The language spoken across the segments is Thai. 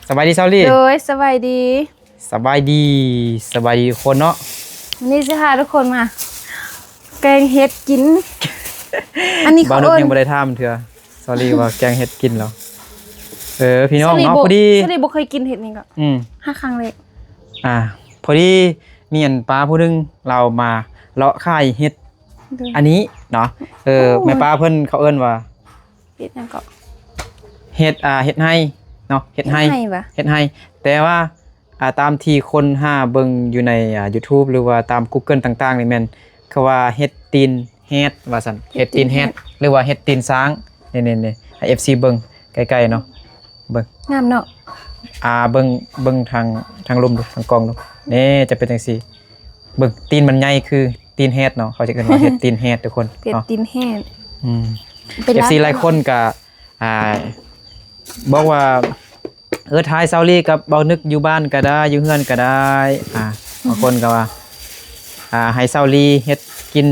สบายดีเซาลี่โดยสบายดีสบายดีคนเนาะวันนี้จะพาทุกคนมาแกงเห็ดกินอันนี้เขาเอิ้นยังบ่ได้ทำเถื่อซอรี่ว่าแกงเห็ดกินแล้วพี่น้องเนาะพอดีบ่เคยกินเห็ดนี่ก็5ครั้งเลยพอดีมีอันป้าผู้นึงเรามาเลาะค่ายเห็ดอันนี้เนาะแม่ป้าเพิ่นเขาเอิ้นว่าเห็ดนั่นก็เห็ดเห็ดไห้เนาะเห็ดไห้แต่ว่าตามที่คนเบิ่งอยู่ในYouTube หรือว่าตาม Google ต่างๆนี่แม่นเขาว่าเห็ดตีนเห็ดว่าซั่นเห็ดตีนเห็ดหรือว่าเห็ดตีนช้างนี่ๆให้ FC เบิ่งใกล้ๆเนาะเบิ่งงามเนาะเบิ่งทางลมดูทางกล้องดูนี่จะเป็นจังซี่เบิ่งตีนมันใหญ่คือตีนเห็ดเนาะเขาจะเรียกว่าเห็ดตีนเห็ดทุกคนเนาะตีนเห็ดFC หลายคนก็บอกว่าทายเซาลี่กับเบานึกอยู่บ้านก็ได้อยู่เฮือนก็ได้บางคนก็ว่าให้เซาลี่เฮ็ดกิน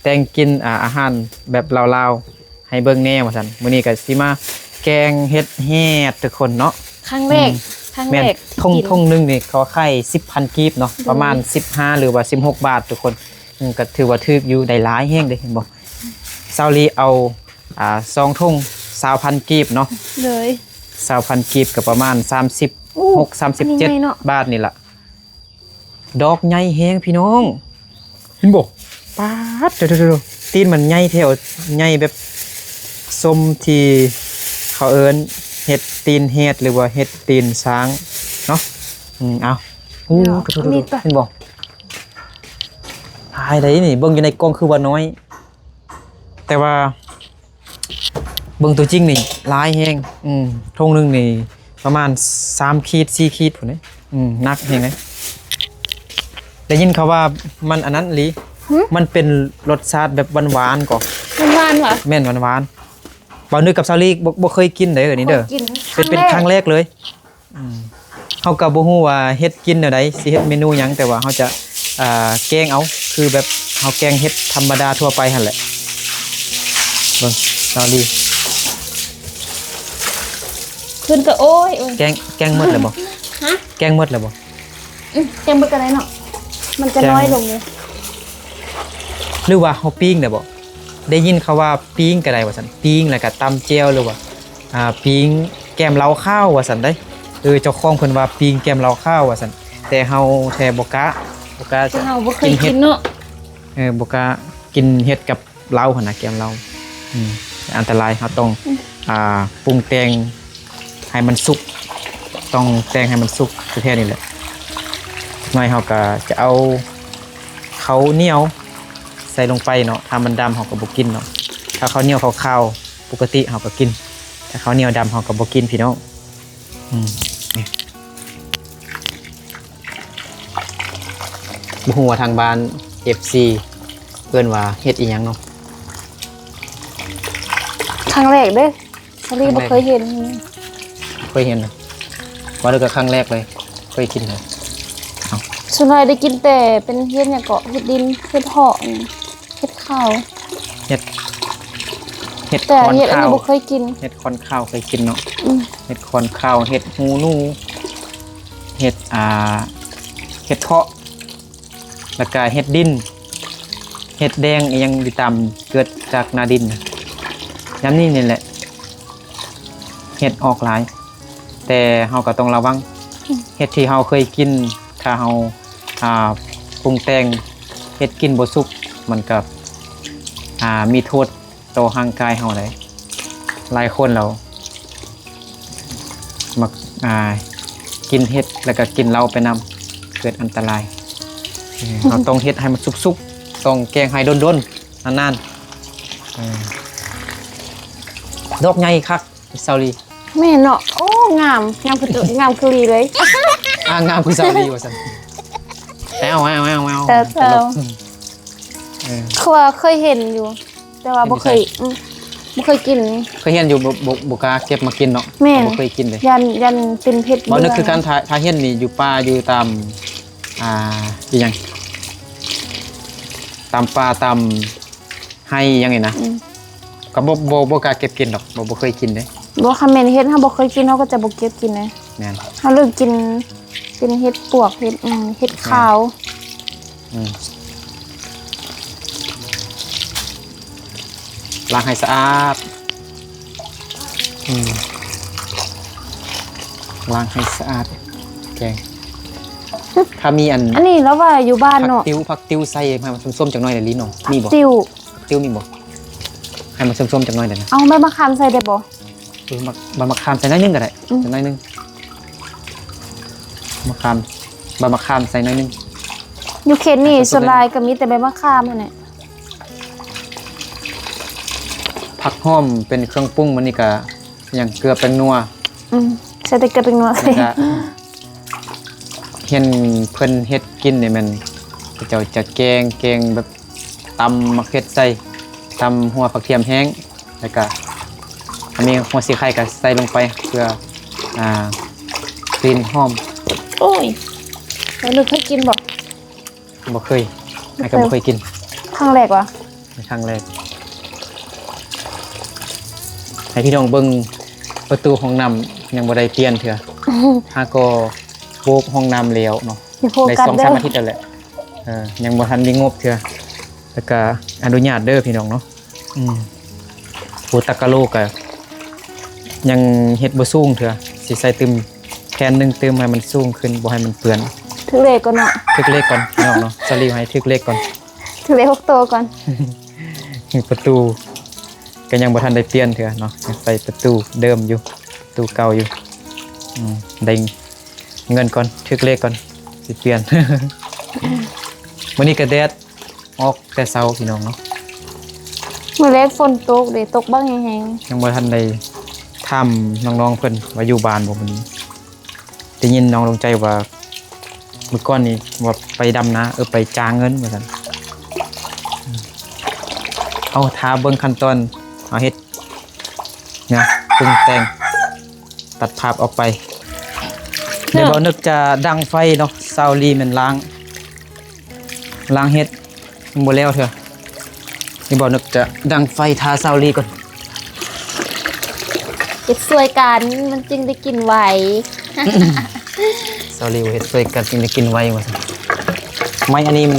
แต่งกินอาหารแบบลาวๆให้เบิ่งแน่ว่าซั่นมื้อนี้ก็สิมาแกงเฮ็ดแฮ่ทุกคนเนาะครั้งแรกทงนึงนี่เขาขาย 10,000 กีบเนาะประมาณ15หรือว่า16 บาททุกคนก็ถือว่าถูกอยู่ได้หลายแฮงเด้เห็นบ่เซาลี่เอา2 ทง 20,000 กีบเนาะเลย20,000 กีบก็ประมาณ36-37 บาทนี่ล่ะดอกใหญ่แฮงพี่น้องเห็นบ่ป๊าดเด้อตีนมันใหญ่แถวใหญ่แบบส้มที่เขาเอิ้นเห็ดตีนเห็ดหรือว่าเห็ดตีนช้างเนาะเอาเห็นบ่หายได้นี่เบิ่งอยู่ในกล่องคือว่าน้อยแต่ว่าเบิ่งตัวจริงนี่หลายแฮงทงนึงนี่ประมาณ3ขีด4ขีดพุ่นนี่หนักแฮงเลยได้ยินเขาว่ามันอันนั้นหรือมันเป็นรสชาติแบบหวานๆก่อหวานว่ะแม่นหวานๆบ่นึกกับซาลี่บ่เคยกินเด้อนี่เด้อเป็นครั้งแรกเลยเฮาก็บ่ฮู้ว่าเฮ็ดกินแนวใดสิเฮ็ดเมนูหยังแต่ว่าเฮาจะแกงเอาคือแบบเฮาแกงเฮ็ดธรรมดาทั่วไปหั่นแหละเบิ่งซาลี่ขึ้นก็โอ้ยแกงหมดแล้วบ่ฮะแกงหมดแล้วบ่แกงบ่กันได้เนาะมันจะน้อยลงเลยหรือว่าเฮาปิ้งได้บ่ได้ยินเขาว่าปิ้งก็ได้ว่าซั่นปิ้งแล้วก็ตำแจ่วหรือว่าปิ้งแกมเหลาข้าวว่าซั่นได้เจ้าของเพิ่นว่าปิ้งแกมเหลาข้าวว่าซั่นแต่เฮาแท้บ่กะจะเฮาบ่เคยกินเนาะบ่กะกินเฮ็ดกับเหลาหั่นน่ะแกมเหลาอันตรายเฮาต้องปรุงแต่งให้มันสุกต้องแต่งให้มันสุกแท้ๆนี่แหละหน่อยเฮาก็จะเอาข้าวเหนียวใส่ลงไปเนาะถ้ามันดำเฮาก็บ่กินเนาะถ้าข้าวเหนียวขาวๆปกติเฮาก็กินถ้าข้าวเหนียวดำเฮาก็บ่กินพี่น้องบ่ฮู้ว่าทางบ้าน FC เอิ้นว่าเฮ็ดอีหยังเนาะครั้งแรกเด้อซาลี่บ่เคยเห็นนะว่าแล้วก็ครั้งแรกเลยเคยกินเลยส่วนใหญ่ได้กินแต่เป็นเห็ดเนี่ยเกาะเห็ดดินเห็ดเพาะเห็ดข้าวเห็ดแต่เห็ดอันนี้บ่เคยกินเห็ดคอนข้าวเคยกินเนาะเห็ดคอนข้าวเห็ดหูหนูเห็ดเพาะแล้วก็เห็ดดินเห็ดแดงยังอยู่ตามเกิดจากนาดินย้ำนี่แหละเห็ดออกหลายแต่เฮาก็ต้องระวังเห็ดที่เฮาเคยกินถ้าเฮาปรุงแต่งเห็ดกินบ่สุกมันก็มีโทษต่อร่างกายเฮาได้หลายคนเรามักกินเห็ดแล้วก็กินเหล้าไปนำเกิดอันตรายเฮาต้องเฮ็ดให้มันสุกๆต้องแกงให้ดนๆนานๆดอกใหญ่คักซาลี่แม่เนาะโอ้งามคือตัวงามคือลีเลยงามคือซาลี่ว่าซั่นเอาแต่เคยเห็นอยู่แต่ว่าบ่เคยกินเคยเห็นอยู่บ่กล้าเก็บมากินเนาะบ่เคยกินเลยยันเป็นเพชรบ่นึกคือการถ้าเห็นนี่อยู่ป่าอยู่ตามอีหยังตามป่าตามให้ยังไงนะก็บ่กล้าเก็บกินดอกบ่เคยกินเด้บ่คอมเมนต์เฮ็ดเฮาบ่เคยกินเฮาก็จะบ่เก็บกินนะ แม่น เขาเลือกกินเห็ดปวกเห็ดขาว ล้างให้สะอาดล้างให้สะอาดแกงถ้ามีอัน อันนี้แล้วว่าอยู่บ้านเนาะ ผักติ้วใส่ให้มันส้มๆจังหน่อยเดี๋ยวลิ้นเนาะมีบ่ ติว ผักติ้วมีบ่ให้มันส้มๆจังหน่อยเดี๋ยวนะ เอาใบมะขามใส่ได้บ่ ใบมะขามใส่น้อยนึงก็ได้ใส่น้อยนึงใบมะขามใส่น้อยนึง อยู่เขตนี่ส่วนหลายก็มีแต่ใบมะขามนั่นแหละ ผักหอมเป็นเครื่องปรุงมันนี่ก็อย่างเกลือแป้งนัว ใส่แต่กระเป็นนัว แล้วก็เห็นเพิ่นเฮ็ดกินเนี่ยมันเจ้าจะแกงแบบตำมะเขือใส่ตำหัวผักเทียมแห้งแล้วก็มีหัวสีไข่ก็ใส่ลงไปเพื่อกลิ่นหอม โอ้ยแล้วลึกให้กินบ่ บ่เคยให้ก็บ่เคยกิน ครั้งแรกวะ ในครั้งแรกให้พี่น้องเบิ่งประตูห้องน้ำยังบ่ได้เปลี่ยนเถื่อหาก็โบกห้องน้ำแล้วเนาะ อย่าโฟ ได้ กัสเด้อ 2-3 อาทิตย์แล้วแหละยังบ่ทันมีงบเถื่อแล้วก็อนุญาตเด้อพี่น้องเนาะปูตะกะโลก็ยังเฮ็ดบ่สูงเถื่อสิใส่ตึมแคนหนึงตึมให้มันสูงขึ้นบ่ให้มันเปื้อน ถึงเลขก่อนเนาะ ทึกเลขก่อนพี่น้องเนาะสลีให้ทึกเลขก่อน ถึงเลข6ตัวก่อน ประตูก็ยังบ่ทันได้เปลี่ยนเถื่อเนาะยังใส่ประตูเดิมอยู่ประตูเก่าอยู่ได้เงินก่อนทึกเลขก่อนสิเปลี่ยน มื้อนี้ก็แดดออกแต่เช้าพี่น้องเนาะ มื้อแรกฝนตกเด้ตกบ้างแฮง ยังบ่ทันได้ถามน้องๆเพิ่นว่าอยู่บ้านบ่มื้อนี้ได้ยินน้องลงใจว่ามื้อก่อนนี้ว่าไปดำนาไปจ้างเงินว่าซั่นเอาท้าเบิ่งขั้นตอนเอาเฮ็ดนะปรุงแต่งตัดภาพออกไปเดี๋ยวบ่นึกจะดังไฟเนาะซาวลีแม่นล้างเฮ็ดบ่แล้วเถอะนี่บ่นึกจะดังไฟทาซาวลีก่อน ๆเก็บสวยกันมันจึงได้กินไหว ซาวลีว่าเฮ็ดช่วยกันจึงได้กินไวว่าซั่นไม้อันนี้มัน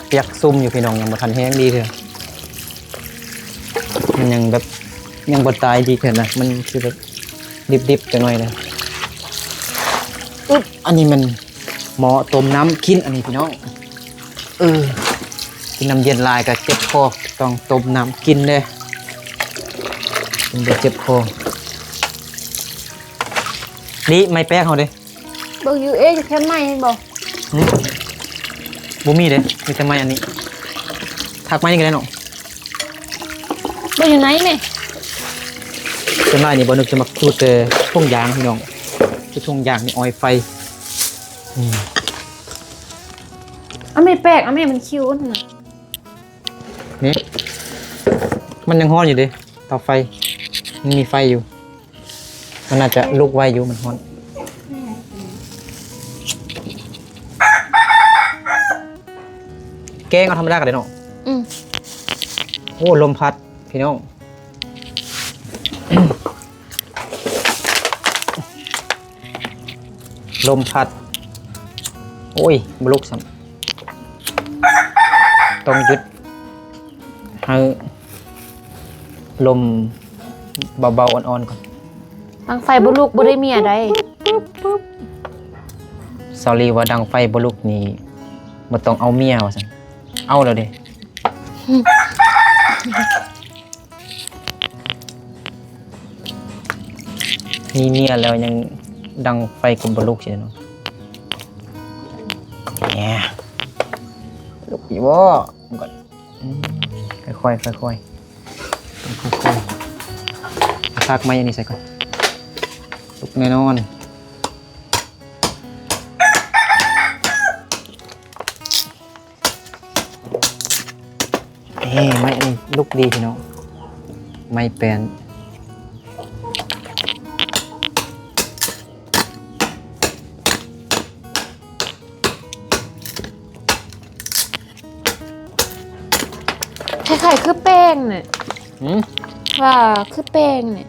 เปียกซุ่มอยู่พี่น้องยังบ่ทันแห้งดีเถอะมันยังแบบยังบ่ตายดีเถอะนะมันคือแบบดิบๆจังหน่อยนะอันนี้มันหม้อต้มน้ำกินอันนี้พี่น้องกินน้ำเย็นลายก็เจ็บคอต้องต้มน้ำกินเด้มันบ่เจ็บคอนี่ไม่แป้งเฮาเด้ เบิ่งอยู่อยู่แค่ไม้บ่ บ่มีเด้มีแต่ไม้อันนี้ถักไม้นี่ก็ได้เนาะ เบิ่งอยู่ไหนแม่ ส่วนมากนี่บ่นึกจะมาพูดแต่ทุ่งยางพี่น้องคือทุ่งยางนี่ออยไฟ ไม่แปลกแม่มันคิ้วนั่นน่ะ นี่มันยังร้อนอยู่เด้เตาไฟมันมีไฟอยู่มันน่าจะลุกไวอยู่มันร้อนแกงเอาธรรมดาก็ได้เนาะโอ้ลมพัดพี่น้อง ลมพัดโอ้ยบลุกซ้ำต้องหยุดให้ลมเบาๆอ่อนๆก่อน ทางไฟบ่ลูกบ่ได้เมียใด ซอรี่ว่าดังไฟบลุกนี่บ่ต้องเอาเมียว่าซั่นเอาแล้วเด้ มีเมียแล้วยังดังไฟกับบลุกใช่เนาะเนี่ยลุกอีบ่ก่อนค่อยๆค่อยๆพักไม้อันนี้ใส่ก่อนลุกแน่นอนไม้อันนี้ลุกดีพี่น้องไม้แปลนคล้ายๆคือแป้งเนี่ยว่าคือแป้งเนี่ย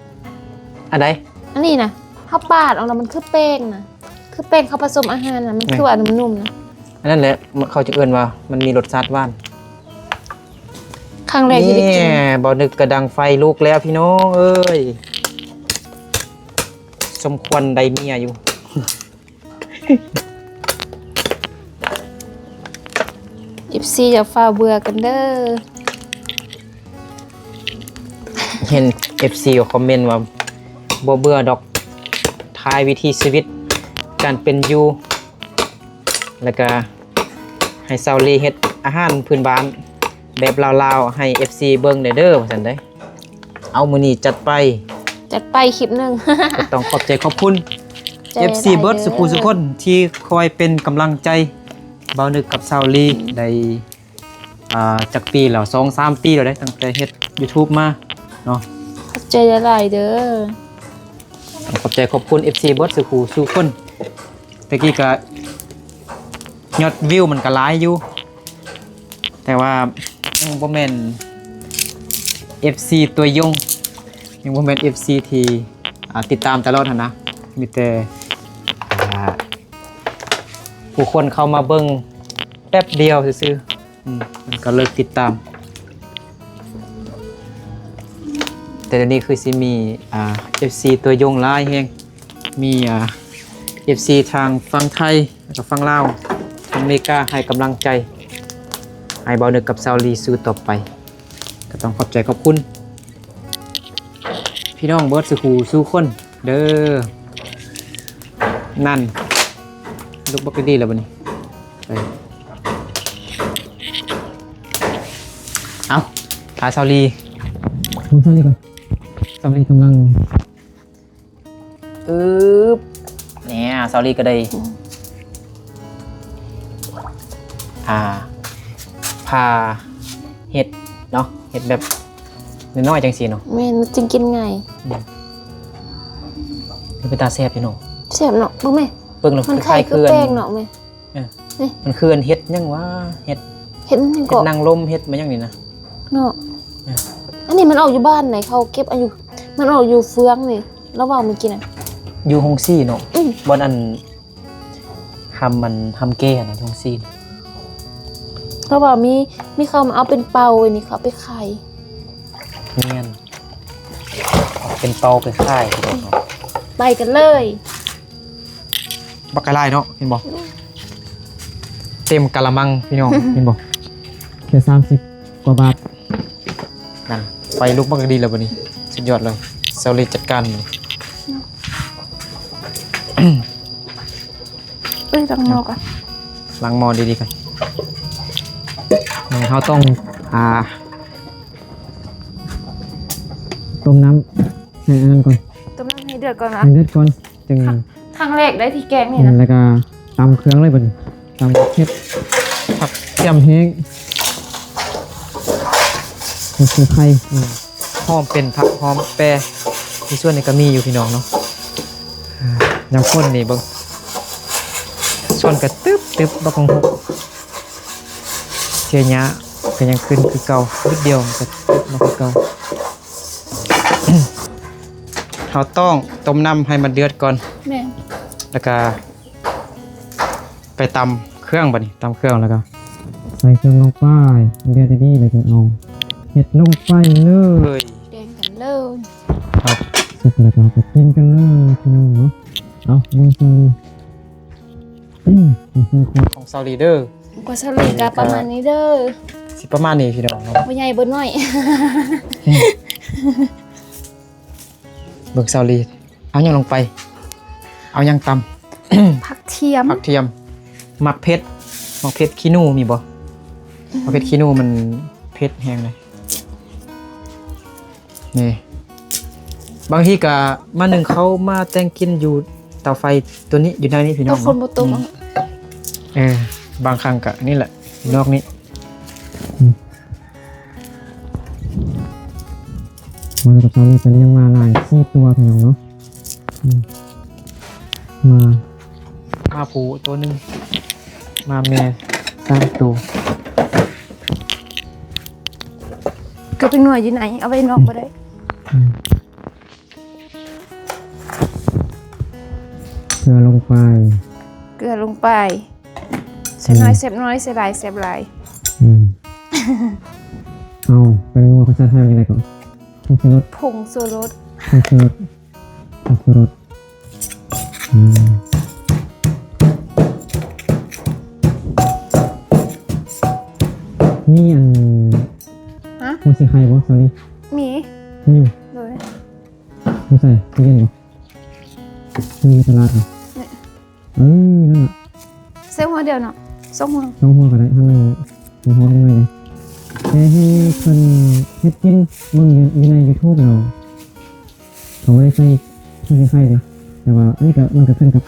อะไร อันนี้นะเฮ เขาปาดออกแล้วมันคือแป้งนะคือแป้งเขาผสมอาหารนะมันคือว่านุ่มๆนะ อันนั้นแหละเขาจะเอื้อนว่ามันมีรสชาติหวาน ครั้งแรกที่ได้กิน บ่นึกกระดังไฟลุกแล้วพี่น้องเอ้ยสมควรได้เมียอยู่ FC อย่าฟ้าเบื่อกันเด้อ เห็น FC คอมเมนต์ว่าบ่เบื่อดอกทายวิธีชีวิตการเป็นอยู่แล้วก็ให้ซาวลีเฮ็ดอาหารพื้นบ้านแบบลาวๆให้ FC เบิ่งได้เด้อว่าซั่นเด้เอามื้อนี้จัดไป จัดไปคลิปหนึง ก็ต้องขอบใจขอบคุณ ใจ FC ได้ เบิร์ดสุขุสุคนที่คอยเป็นกำลังใจเบานึกกับซาวลีได้จากปีแล้ว2-3 ปีแล้วได้ตั้งแต่เฮ็ด YouTube มาเนาะ ขอบใจหลายๆเด้อ ขอบใจขอบคุณ FC เบิร์ดสุขุสุคนตะกี้ก็ยอดวิวมันก็หลายอยู่แต่ว่ายังบ่แม่น FC ตัวยงยังบ่แม่น FC ที่ติดตามตลอดหั่นนะมีแต่ผู้คนเข้ามาเบิ่งแป๊บเดียวซื่อๆมันก็เลิกติดตามแต่เดี๋ยวนี้คือสิมีFC ตัวยงหลายแฮงมีFC ทางฝั่งไทยแล้วก็ฝั่งลาวทางอเมริกาให้กำลังใจให้เบานึกกับซาวลีสู้ต่อไปก็ต้องขอบใจขอบคุณพี่น้องเบิร์ดสุขูสู้คนเด้อนั่นลูกบักดีแล้วบัดนี้ไปเอาหาซาวลีดูซาวลีก่อนซาวลีกำลังเนี่ยซาวลีก็ได้พาเห็ดเนาะเห็ดแบบน้อยๆจังสีเนาะ แม่นจริงกินไง มันเป็นตาแซ่บอยู่เนาะ เสียบเนาะบ่แม่ เบิ่งแล้ว มัน ค ไข่ ล้ายๆ คือ เคือน แป้งเนาะแม่ มันคือเห็ดยังวะเห็ด เห็นยัง เห็ด เกาะ นางลมเห็ดมันยังนี่นะ เนาะ เออ อันนี้มันออกอยู่บ้านไหนเขาเก็บอายุมันออกอยู่เฟืองนี่แล้วว่ามันกินอ่ะ อยู่ฮงซี่เนาะ อืม บอนอันทำเก้นะฮงซี่ แล้วว่ามีเขามาเอาเป็นเปาอันนี้เขาไปขาย เนียนเป็นเตาไปค่าย ไปกันเลย บักกะไลเนาะเห็นบ่เต็มกะละมังพี่น้อง เห็นบ่แค่30 กว่าบาทนั่นไฟลุกบักกะดีแล้วบัดนี้สุดยอดเลยเซลลี่จัดการเลย จังนอกอ่ะ ล้างหม้อดีๆกันเขาต้องต้มน้ำให้อันนั้นก่อน ต้มน้ำให้เดือดก่อนนะ ให้เดือดก่อนจึง ครั้งแรกได้ที่แกงนี่นะ แล้วก็ตำเครื่องเลยบัดนี้ตำเผ็ดผักเทียมแห้งคือไข่หอมเป็นผักหอมแปรที่ส่วนนี้ก็มีอยู่พี่น้องเนาะน้ำข้นนี่เบิ่งส่วนกระตึ๊บบักของหกเชียร์ยะก็ยังขึ้นคือเก่านิดเดียวมันก็ตึ๊บมาคือเก่า เราต้องต้มน้ำให้มันเดือดก่อน แม่ แล้วก็ไปตำเครื่องบัดนี้ตำเครื่องแล้วก็ใส่เครื่องลงไปเดือดดีๆเลยก็เอาเห็ดลงไปเลย แกงกันเลย ครับสุกแล้วก็ไปกินกันเลยพี่น้องเนาะเอาเบิ่งซอยของซาลีเดอร์ กว่าสลีกะประมาณนี้เด้อ สิประมาณนี้พี่น้องเนาะ บ่ใหญ่เบิ่น้อย เบิ่งซาลีเอายังลงไป เอายังตำ ผักเทียม ผักเทียมหมักเผ็ดขี้หนูมีบ่หมักเผ็ดขี้หนูมันเผ็ดแห้งเลยนี่บางทีก็มาหนึ่งเขามาแต่งกินอยู่เตาไฟตัวนี้อยู่ในนี้พี่น้ ก็ อง คนบ่ตก บางครั้งก็นี่แหละอยู่นอกนี้มากับเตานี้จะเลี้ยงมาหลาย4 ตัวพี่น้องเนาะมาผูตัวหนึ่งมาแม่3 ตัว ก็เป็นหน่วยอยู่ไหนเอาไว้นอกบ่ได้ ลือลงไป เกลือลงไปใส่น้อยเสียบน้อยใส่หลายเสียบหลาย เอาเป็นงัวภาษาไทยเป็นยังไงก่อนผงชูรส ผงชูรส ผงชูรสผงชูรสมีอัน ฮะ หัวสีไข่บ่สอรี่ มี มีอยู่ เลย ไม่ใส่ตู้เย็นบ่ซื้อในตลาดเหรอ เนี่ย นั่นแหละ เส้นหัวเดียวเนาะสองหัว ต้องหัวก็ได้ให้มันหอมยังไงเลยแต่ให้เพิ่นเฮ็ดกินเบิ่งอยู่ใน YouTube เราเขาไม่ได้ใส่ไข่เลยแต่ว่าอันนี้ก็มันก็ขึ้นกับ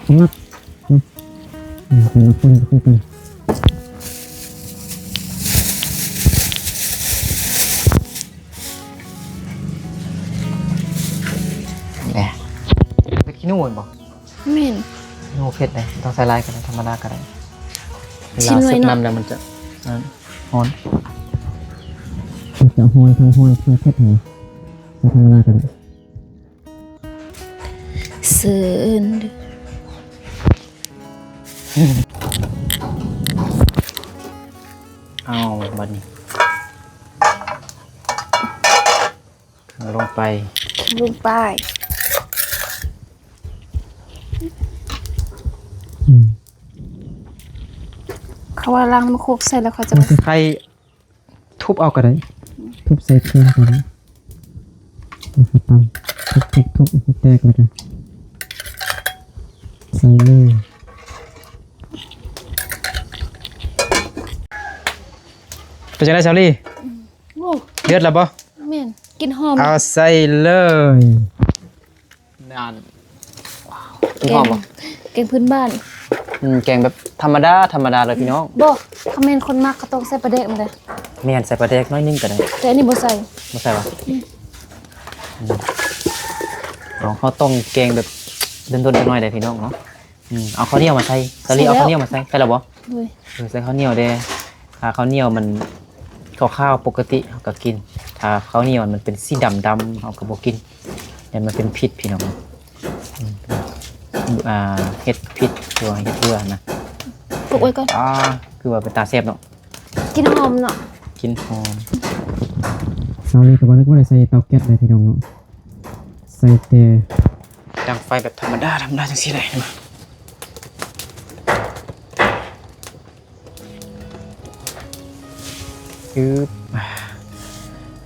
ความรักเนาะแต่ละคนก็คือกันแหละเป็ดขี้หนูบ่ เม่น ขี้หนูเผ็ดเลยต้องใส่ลายกันธรรมดาก็ได้เว ชิ้ ลาน ไว้ ซุป เนาะ น้ำแล้วมันจะฮ้อนมันจะฮ้อนทั้งเผ็ดเลยใส่ธรรมดาก็ได้ เสือน เอาบัดนี้ลงไป ลงไปเขาว่าล้างมะโคกใส่แล้วเขาจะ ใครทุบเอาก็ได้ทุบใส่เครื่องก็ได้นะครับตำทุบแตกแล้วกันใส่เลยเป็นจังได๋ชาวลี่ โอ้ เดือดแล้วบ่ เม่นกินหอม เอาใส่เลยนานกินหอมบ่ แกงพื้นบ้าน แกงแบบธรรมดาเลยพี่น้อง บ่เขาเม่นคนมากเขาต้องใส่ปลาแดกมาเลย แม่นใส่ปลาแดกน้อยนึงก็ได้ แต่อันนี้บ่ใส่ บ่ใส่บ่ลองข้าวต้มแกงแบบเดินๆจักหน่อยได้พี่น้องเนาะเอาข้าวเหนียวมาใส่สลีเอาข้าวเหนียวมาใส่แล้วบ่ เลย ใส่ข้าวเหนียวเด้ถ้าข้าวเหนียวมันข้าวปกติเราก็กิน ถ้าข้าวเหนียวมันเป็นสีดำเราก็บ่กินแต่มันเป็นพิษพี่น้องเฮ็ดพิษตัวเฮ็ดเบื่อนะ ปลุกไว้ก่อน คือว่าเป็นตาแซ่บเนาะ กินหอมเนาะ กินหอมเซาลีก็บ่นึกว่าได้ใส่เตาแก๊สเลยพี่น้องเนาะใส่แต่ดังไฟแบบธรรมดาจังซี่ได้มา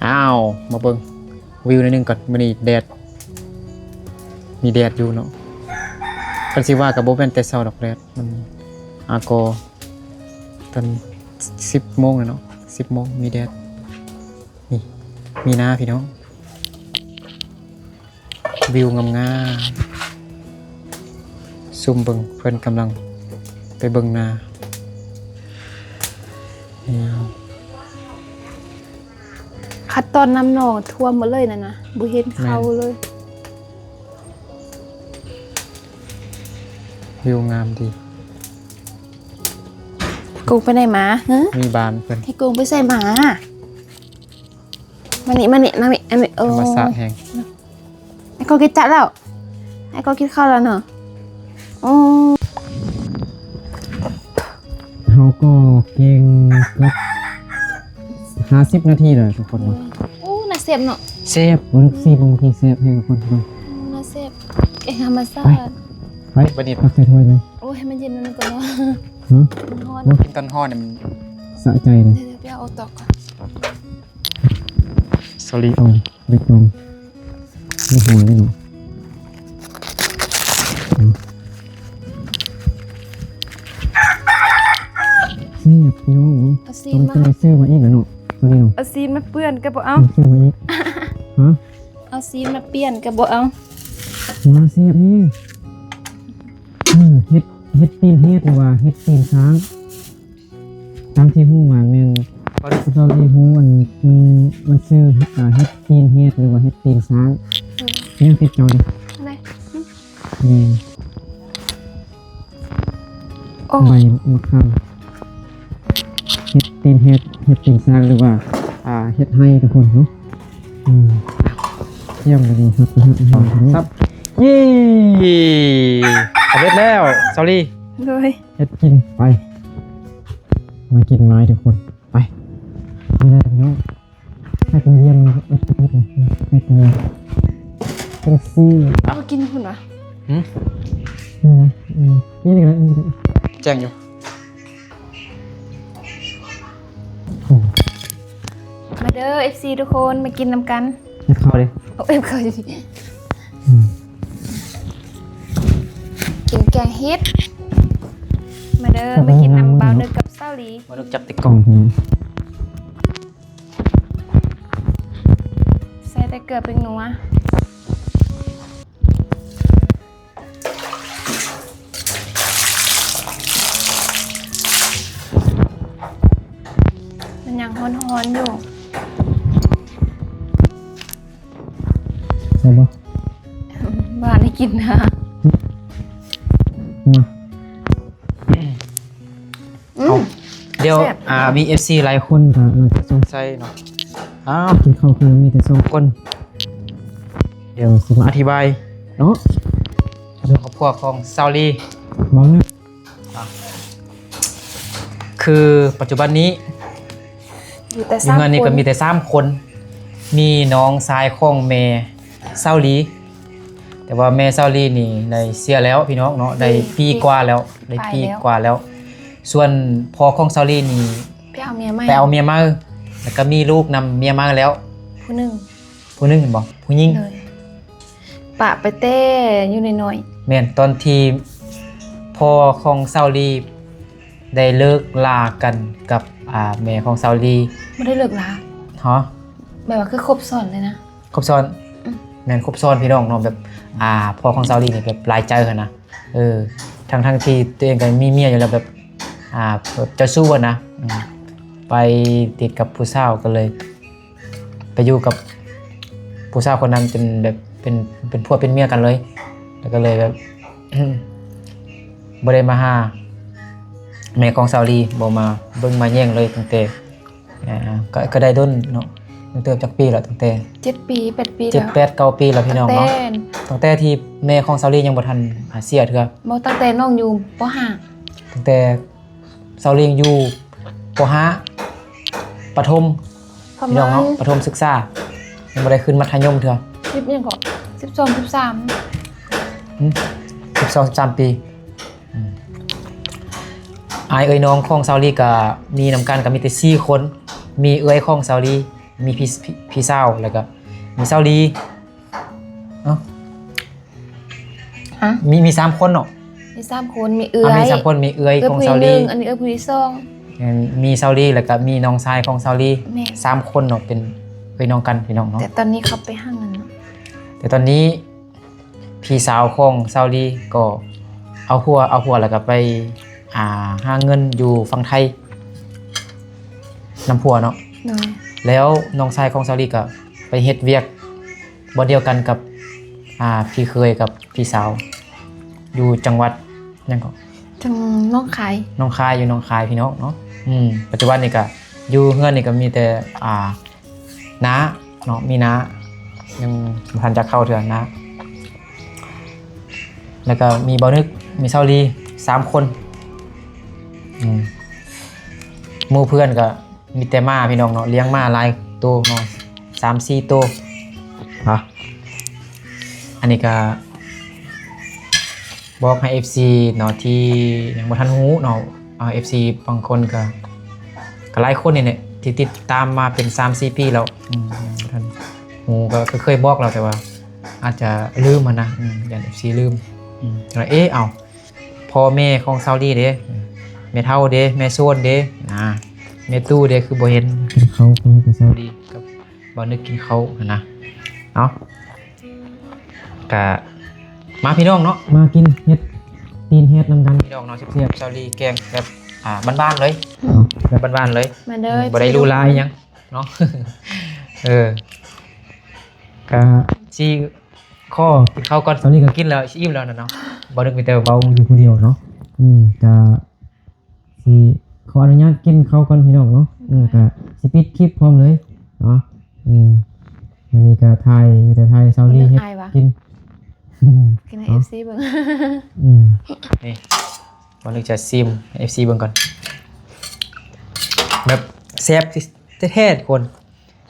อ้าวมาเบิ่งวิวนิดนึงก่อนมื้อนี้แดดมีแดดอยู่เนาะคันสิว่าก็บ่แม่นแต่เช้าดอกแดดมันก็ตอน10 โมงแล้วเนาะ10 โมงมีแดดนี่มีหน้าพี่น้องวิวงามๆซุ่มเบิ่งเพิ่นกำลังไปเบิ่งนาคัดตอนน้ำหนองท่วมหมดเลยนะบ่เห็นเขาเลย วิวงามดี กูไปไหนมาฮะ มีบานเพิ่น ให้กูไปใส่หมามานี่นะมิอันนี้โอ้ ธรรมชาติแห่ง ไอ้กูกินจัดแล้วไอ้กูกินข้าวแล้วเนาะโอ้ เฮาก็เก่งเกือบ50 นาทีเลยทุกคนว่า โอ้น่าเสียบเนาะ เซฟบ่ลึก4 นาทีเซฟให้ทุกคนเบิ่ง น่าเสียบแกงธรรมชาติ ไปบัดนี้พักใส่ถ้วยเลย โอ้ยให้มันเย็นนั่นก่อนเนาะ ฮะ มันร้อน บ่กินตอนฮ้อนเนี่ยมันสะใจเลย เดี๋ยวไปเอาตอกก่อน sorry เอาไปตรงไม่หอยได้หรอเสียบพี่น้องเนาะ เอาซี ต้ น อง มา ไปซื้อมาอีกแล้วเนาะตัวนี้เนาะ เอาซีนมาเปื้อนก็บ่เอา ต้องซื้อมาอีกฮะ เอาซีนมาเปลี่ยนก็บ่เอา มาเสียบนี่เฮ็ดตีนเฮ็ดหรือว่าเฮ็ดตีนช้างตามที่ฮู้มาแม่นเราได้ฮู้มันชื่อเฮ็ดตีนเฮ็ดหรือว่าเฮ็ดตีนช้างเนี่ยติดจอดิ อะไร นี่ โอ้ ใบมะขามเฮ็ดตีนเฮ็ดตีนช้างหรือว่าเฮ็ดให้ทุกคนเนาะเยี่ยมเลยครับครับ ยี่สำเร็จแล้วซอรี่ เลย เฮ็ดกินไปมากินไม้ทุกคนไปนี่นะพี่น้องให้กินเยี่ยมให้กินเยี่ยมเป็นซี่ เอากินคุณวะ นี่นะนี่นะแจ้งอยู่ มาเด้อ FC ทุกคนมากินน้ำกัน ให้เข้าเลย เอาเอ็มเคยกินแกงเฮ็ดมาเด้อมากินน้ำเปล่าเด้อกับเศร้าหลี มาดูจับติดกล่อง ใส่แต่เกลือเป็นนัวมันยังฮ้อนๆอยู่ ใช่ปะ บ้านให้กินนะ เอาเดี๋ยวมี FC หลายคนก็น่าจะสงสัยเนาะอ้าวกินข้าวคือมีแต่2คนเดี๋ยวสิมาอธิบายเนาะเรื่องครอบครัวของซาลีมองนึงคือปัจจุบันนี้ อยู่แต่ อยู่ สาม งานนี้ ค ก็ น มีแต่3คน มีน้องชายของแม่ซาลีแต่ว่าแม่ซาลีนี่ได้เสียแล้วพี่น้องเนาะได้ปีกว่าแล้วได้ปีกว่าแล้ว ส่วนพ่อของซาลีนี่ ไปเอาเมียใหม่ ไปเอาเมียมาแล้วก็มีลูกนำเมียมาแล้ว ผู้หนึ่ง ผู้หนึงเห็นบ่ผู้หญิง เลยปะไปเต้อยู่ในน้อย แม่นตอนที่พ่อของซาลีได้เลิกลากันกับแม่ของซาลี ไม่ได้เลิกลา ฮะ แบบว่าคือครบซ้อนเลยนะ ครบซ้อนแม่นครบซ้อนพี่น้องเนาะแบบพ่อของซาลีนี่แบบหลายใจหั่นนะทั้งที่ตัวเองก็มีเมียอยู่แล้วแบบแบบเจะสู้อะนะไปติดกับผู้สาวก็เลย ไปอยู่กับผู้สาวคนนั้นจนแบบเป็นพวกเป็นเมียกันเลยแล้วก็เลยแบบ บ่ได้มาหาแม่ของซาลีบ่มาเบิ่งมาแย่งเลยตั้งแต่ก็ได้ด้นเนาะตั้งแต่จักปีแล้วตั้งแต่ 7 ปี 8 ปี 7 8 9ปีแล้วพี่น้องเนาะตั้งแต่ที่แม่ของซาลียังบ่ทันเสียเถื่อ บ่ตั้งแต่น้องอยู่ป ตั้งแต่ซาลียังอยู่ป .5 ประถม .5 ประ พี่น้ มา อง ณ เนาะประถมศึกษายังบ่ได้ขึ้นมัธยมเถื่อ 10ยังก็12 13 12-13 ปีอายเอ้ยน้องของซาลีก็มีนำกันก็มีแต่4คนมีเอ้ยของซาลีมีพี่สาวแล้วก็มีซาลีฮะ มี3คนเนาะ มี3คนมีเอื้อ มี ย 3คนมีเอ้ยของซา ผู้ ลี หนึ่งอันนี้ผู้ที่สอง มีซาลีแล้วก็มีน้องชายของซาลี แม่ 3คนเนาะเป็นเอ้ยน้องกันพี่น้องเนาะ แต่ตอนนี้เขาไปห้างนั้นเนาะ แต่ตอนนี้พี่สาวของซาลีก็เอาหัวแล้วก็ไปหาเงินอยู่ฝั่งไทยนำผัวเนาะ เนาะ แล้วน้องชายของซาลีก็ไปเฮ็ดเวียกบ่เดียวกันกับพี่เคยกับพี่สาวอยู่จังหวัดนั่นก็ จังน้องขาย น้องคายอยู่น้องคายพี่น้องเนาะปัจจุบันนี่ก็อยู่เฮือนนี่ก็มีแต่น้าเนาะมีน้ายังบ่ทันจะเข้าเทื่อน้าแล้วก็มีบ่าวนึกมีซาลี3คนหมู่เพื่อนก็มีแต่ม้าพี่น้องเนาะเลี้ยงม้าหลายตัวเนาะ3-4 ตัวอันนี้ก็บอกให้ FC เนาะที่ยังบ่ทันรู้เนาะFC บางคนก็หลายคนนี่แหละที่ติดตามมาเป็น 3-4 ปีแล้วบ่ทันรู้ก็เคยบอกแล้วแต่ว่าอาจจะลืมมันนะอย่าง FC ลืมแล้วพ่อแม่ของซาลีเด้แม่เฒ่าเด้แม่โซนเด้แม่ตู้เด้คือบ่เห็นกินเขาคนกับซาลีกับบ่นึกกินเขานะเนาะก็มาพี่น้องเนาะมากินเฮ็ดตีนเฮ็ดนำกันพี่น้องเนาะเสียบซาลีแกงแบบบ้านๆเลยแบบบ้านๆเลย มาเด้อ บ่ได้รู้ลายหยังเนาะ ก็สิข้อกินข้าวก่อนตอนนี้ก็กินแล้วสิอิ่มแล้วนะเนาะบ่นึกมีแต่เบาอยู่ผู้เดียวเนาะก็สิขออนุญาตกินข้าวก่อนพี่น้องเนาะก็สิปิดคลิปพร้อมเลยเนาะวันนี้ก็ถ่ายซาลีเฮ็ดกิน กินให้ FC เบิ่ง นี่วันนึงจะซิม FC เบิ่งก่อนแบบแซ่บแท้ๆคน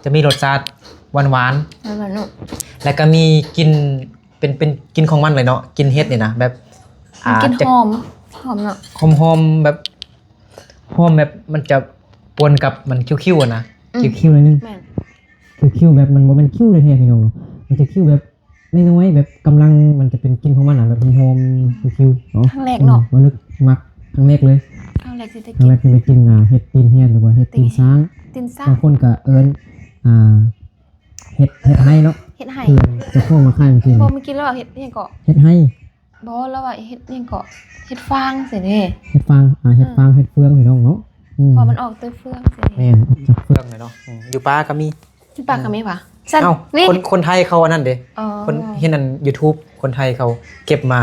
จะมีรสชาติหวาน แล้วมันนุ ๆแล้วก็มีกลินเป็นกลินของมันเลยเนาะกินเฮ็ดนี่นะแบบ กิน จะ หอมเนาะ หอมแบบหอมแบบมันจะปนกับมันคิ้วๆอะนะคิ้วๆนิดนึง แม่น คือคิ้วแบบมันบ่แม่นคิ้วเลยแท้พี่น้องมันจะคิ้วแบบน้อยๆแบบกำลังมันจะเป็นกลินของมันอ่ะแบบหอมๆคิ้วๆเนาะ ครั้งแรกเนาะ บ่นึกมักครั้งแรกเลย ครั้งแรกที่ได้ ครั้ กิ ง น แรกที่ไปกินเห็ดตีนแห้งหรือว่าเห็ดตีนช้าง ตินซ่า บางคนก็เอิ้นเห็ดไห้เนาะ เฮ็ดให้ คือจะเข้ามาค่ายมันคือ บ่เมื่อกี้แล้วว่าเฮ็ดหยังเกาะ เห็ดไห้ บ่แล้วว่าเฮ็ดหยังเกาะเฮ็ดฟางสิเด้ เห็ดฟางเห็ดฟางเห็ดเฟืองพี่น้องเนาะ พอมันออกตัวเฟืองสิ แม่นออกจากเฟืองเลยเนาะอยู่ป่าก็มี ที่ปากก็มีปะสั่น เอ้า นี่ คนไทยเขาอันนั้นเด้ อ๋อ คนเห็นอัน YouTube คนไทยเขาเก็บมา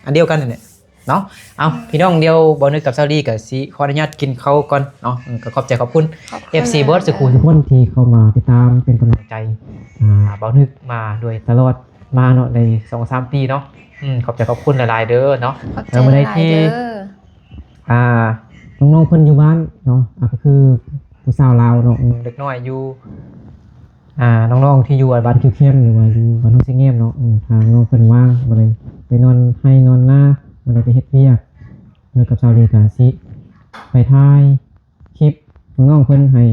อันเดียวกันนั่นแหละเนาะเอาพี่น้องเดียวบ่นึกกับซาดีกับสิขออนุญาตกินเขาวก่อนเนาะก็ขอบใจขอบคุณ FC เบิร์ดสุขุมทุกคนที่เข้ามาติดตามเป็นกำลังใจบ่นึกมาโดยตลอดมาเนาะใน 2-3 ปีเนาะขอบใจขอบคุณหลายๆเด้อเนาะ ขอบใจ แล้ววันใด หลาย ที่ เด้อ น้องๆเพิ่นอยู่บ้านเนาะก็คือผู้สาวลาวเนาะเด็กน้อยอยู่น้องๆที่อยู่บ้านคิวเข้มหรือว่าอยู่บ้านโนนสิงเงียมเนาะทางน้องเพิ่นว่างบ่ได้ไปนอนให้นอนหน้าบ่ได้ไปเฮ็ดเวียกนึกกับชาวลีกาสิไปถ่ายคลิปน้องๆเพิ่นให้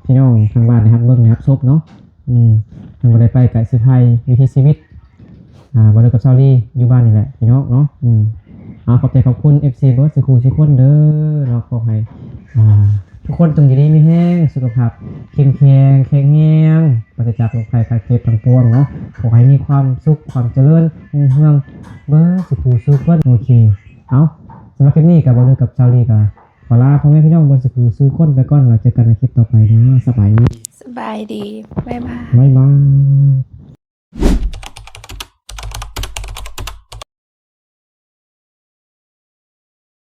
พี่น้องทางบ้านนะครับเบิ่งนะครับซบเนาะทางบ่ได้ไปกับสิไทยวิถีชีวิตบ่ได้กับชาวลีอยู่บ้านนี่แหละพี่น้องเนาะขอบใจขอบคุณ FC เบิร์ดสุขุทุกคนเด้อเนาะขอให้ทุกคนจงอยู่ดีมีแห้งสุขภาพเข้มแข็งแข็งแรงปราศจากโรคภัยไข้เจ็บทั้งปวงเนาะขอให้มีความสุขความเจริญรุ่งเรืองเบิร์ดสุขุทุกคนโอเคเอาสำหรับคลิปนี้กับบอลกับชาวลีกับขอลาพ่อแม่พี่น้องบนสุขุทุกคนไปก่อนเราเจอกันในคลิปต่อไปเนาะสบายดี สบายดีบ๊ายบาย บ๊ายบาย